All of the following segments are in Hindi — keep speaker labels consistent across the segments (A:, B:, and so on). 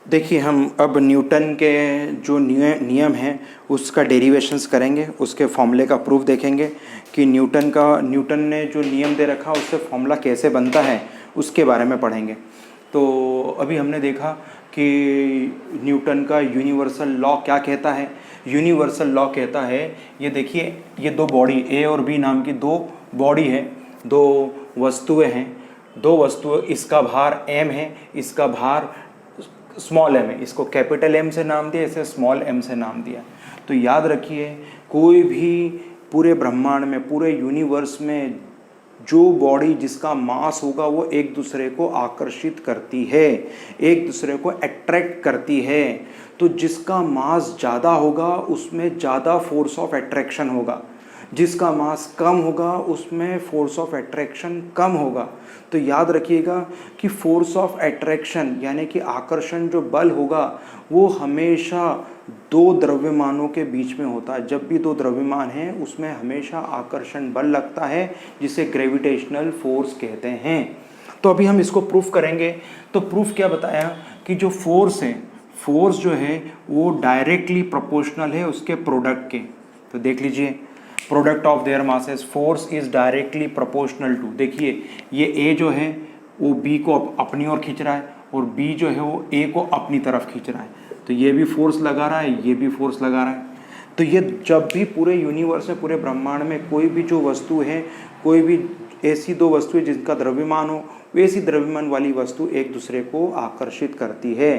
A: देखिए, हम अब न्यूटन के जो नियम हैं उसका डेरिवेशंस करेंगे, उसके फॉर्मूले का प्रूफ देखेंगे कि न्यूटन ने जो नियम दे रखा उससे फॉर्मूला कैसे बनता है उसके बारे में पढ़ेंगे। तो अभी हमने देखा कि न्यूटन का यूनिवर्सल लॉ क्या कहता है। यूनिवर्सल लॉ कहता है, ये देखिए, ये दो बॉडी ए और बी नाम की दो बॉडी है, दो वस्तुएं हैं, दो वस्तुएं, इसका भार m है, इसका भार स्मॉल m है। इसको कैपिटल M से नाम दिया, इसे स्मॉल m से नाम दिया। तो याद रखिए, कोई भी पूरे ब्रह्मांड में, पूरे यूनिवर्स में जो बॉडी जिसका मास होगा वो एक दूसरे को आकर्षित करती है, एक दूसरे को अट्रैक्ट करती है। तो जिसका मास ज़्यादा होगा उसमें ज़्यादा फोर्स ऑफ अट्रैक्शन होगा, जिसका मास कम होगा उसमें फोर्स ऑफ अट्रैक्शन कम होगा। तो याद रखिएगा कि फोर्स ऑफ अट्रैक्शन यानी कि आकर्षण जो बल होगा वो हमेशा दो द्रव्यमानों के बीच में होता है। जब भी दो द्रव्यमान हैं उसमें हमेशा आकर्षण बल लगता है, जिसे ग्रेविटेशनल फोर्स कहते हैं। तो अभी हम इसको प्रूफ करेंगे। तो प्रूफ क्या बताया कि जो फोर्स है, फोर्स जो है वो डायरेक्टली प्रोपोर्शनल है उसके प्रोडक्ट के। तो देख लीजिए, product of their masses, force is directly proportional to, देखिए ये ए जो है वो बी को अपनी ओर खींच रहा है और बी जो है वो ए को अपनी तरफ खींच रहा है। तो ये भी फोर्स लगा रहा है, ये भी फोर्स लगा रहा है। तो ये जब भी पूरे यूनिवर्स में, पूरे ब्रह्मांड में कोई भी जो वस्तु है, कोई भी ऐसी दो वस्तुएं जिनका द्रव्यमान हो, वैसी द्रव्यमान वाली वस्तु एक दूसरे को आकर्षित करती है।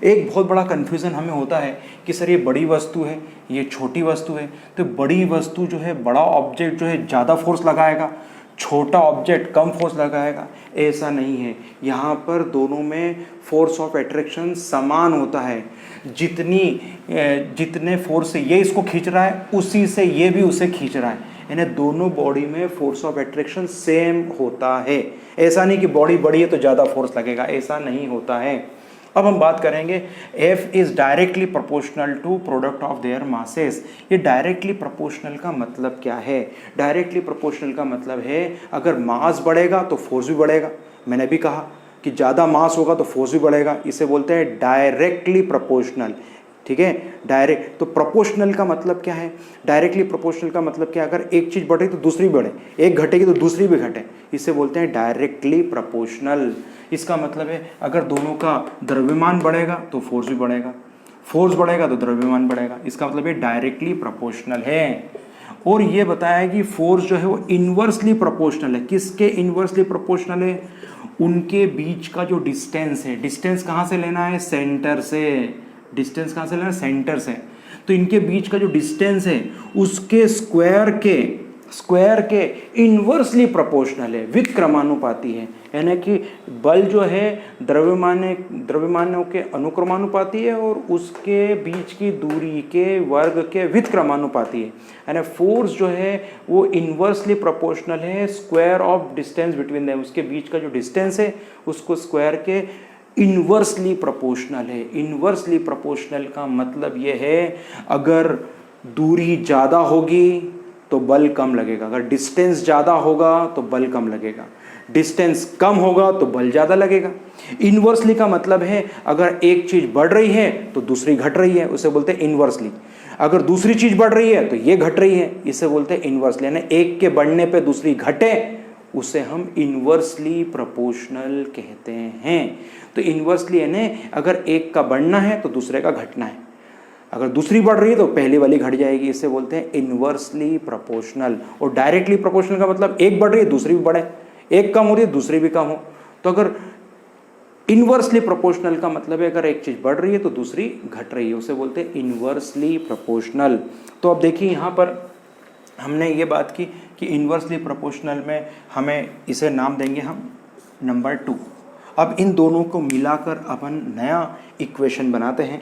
A: एक बहुत बड़ा कन्फ्यूज़न हमें होता है कि सर ये बड़ी वस्तु है, ये छोटी वस्तु है, तो बड़ी वस्तु जो है, बड़ा ऑब्जेक्ट जो है ज़्यादा फोर्स लगाएगा, छोटा ऑब्जेक्ट कम फोर्स लगाएगा। ऐसा नहीं है, यहाँ पर दोनों में फोर्स ऑफ अट्रैक्शन समान होता है। जितने फोर्स से ये इसको खींच रहा है उसी से ये भी उसे खींच रहा है, यानी दोनों बॉडी में फोर्स ऑफ अट्रैक्शन सेम होता है। ऐसा नहीं कि बॉडी बड़ी है तो ज़्यादा फोर्स लगेगा, ऐसा नहीं होता है। अब हम बात करेंगे F is directly proportional to product of their masses. ये डायरेक्टली प्रोपोर्शनल का मतलब क्या है? डायरेक्टली प्रोपोर्शनल का मतलब है अगर मास बढ़ेगा तो फोर्स भी बढ़ेगा। मैंने भी कहा कि ज़्यादा मास होगा तो फोर्स भी बढ़ेगा, इसे बोलते हैं डायरेक्टली प्रोपोर्शनल। ठीक है, डायरेक्ट। तो प्रोपोर्शनल का मतलब क्या है? डायरेक्टली प्रोपोर्शनल का मतलब क्या? अगर एक चीज़ बढ़े तो दूसरी बढ़े, एक घटेगी तो दूसरी भी घटे, इसे बोलते हैं डायरेक्टली प्रोपोर्शनल। इसका मतलब है अगर दोनों का द्रव्यमान बढ़ेगा तो फोर्स भी बढ़ेगा, फोर्स बढ़ेगा तो द्रव्यमान बढ़ेगा। इसका मतलब ये डायरेक्टली प्रोपोर्शनल है। और ये बताया कि फोर्स जो है वो इन्वर्सली प्रोपोर्शनल है। किसके इन्वर्सली प्रोपोर्शनल है? उनके बीच का जो डिस्टेंस है। डिस्टेंस कहाँ से लेना है? सेंटर से। डिस्टेंस कहाँ से लेना है? सेंटर से। तो इनके बीच का जो डिस्टेंस है उसके स्क्वायर के इन्वर्सली प्रोपोर्शनल है, विद क्रमानुपाती है। यानी कि बल जो है द्रव्यमानों के अनुक्रमानुपाती है और उसके बीच की दूरी के वर्ग के विद क्रमानुपाती है। यानी फोर्स जो है वो इन्वर्सली प्रोपोर्शनल है square of distance between them. उसके बीच का जो डिस्टेंस है उसको स्क्वायर के इन्वर्सली प्रोपोर्शनल है। इन्वर्सली प्रोपोर्शनल का मतलब ये है अगर दूरी ज़्यादा होगी तो बल कम लगेगा, अगर डिस्टेंस ज़्यादा होगा तो बल कम लगेगा, डिस्टेंस कम होगा तो बल ज़्यादा लगेगा। इन्वर्सली का मतलब है अगर एक चीज़ बढ़ रही है तो दूसरी घट रही है, उसे बोलते हैं इन्वर्सली। अगर दूसरी चीज़ बढ़ रही है तो ये घट रही है, इसे बोलते हैं इन्वर्सली। यानी एक के बढ़ने पे दूसरी घटे, उसे हम इन्वर्सली प्रोपोर्शनल कहते हैं। तो इन्वर्सली यानी अगर एक का बढ़ना है तो दूसरे का घटना है, अगर दूसरी बढ़ रही है तो पहली वाली घट जाएगी, इसे बोलते हैं इन्वर्सली प्रोपोर्शनल। और डायरेक्टली प्रोपोर्शनल का मतलब एक बढ़ रही है दूसरी भी बढ़े, एक कम हो रही है दूसरी भी कम हो। तो अगर इन्वर्सली प्रोपोर्शनल का मतलब है अगर एक चीज़ बढ़ रही है तो दूसरी घट रही है, उसे बोलते हैं इन्वर्सली प्रोपोर्शनल। तो अब देखिए यहाँ पर हमने ये बात की कि इन्वर्सली प्रोपोर्शनल में हमें इसे नाम देंगे हम नंबर 2। अब इन दोनों को मिलाकर अपन नया इक्वेशन बनाते हैं।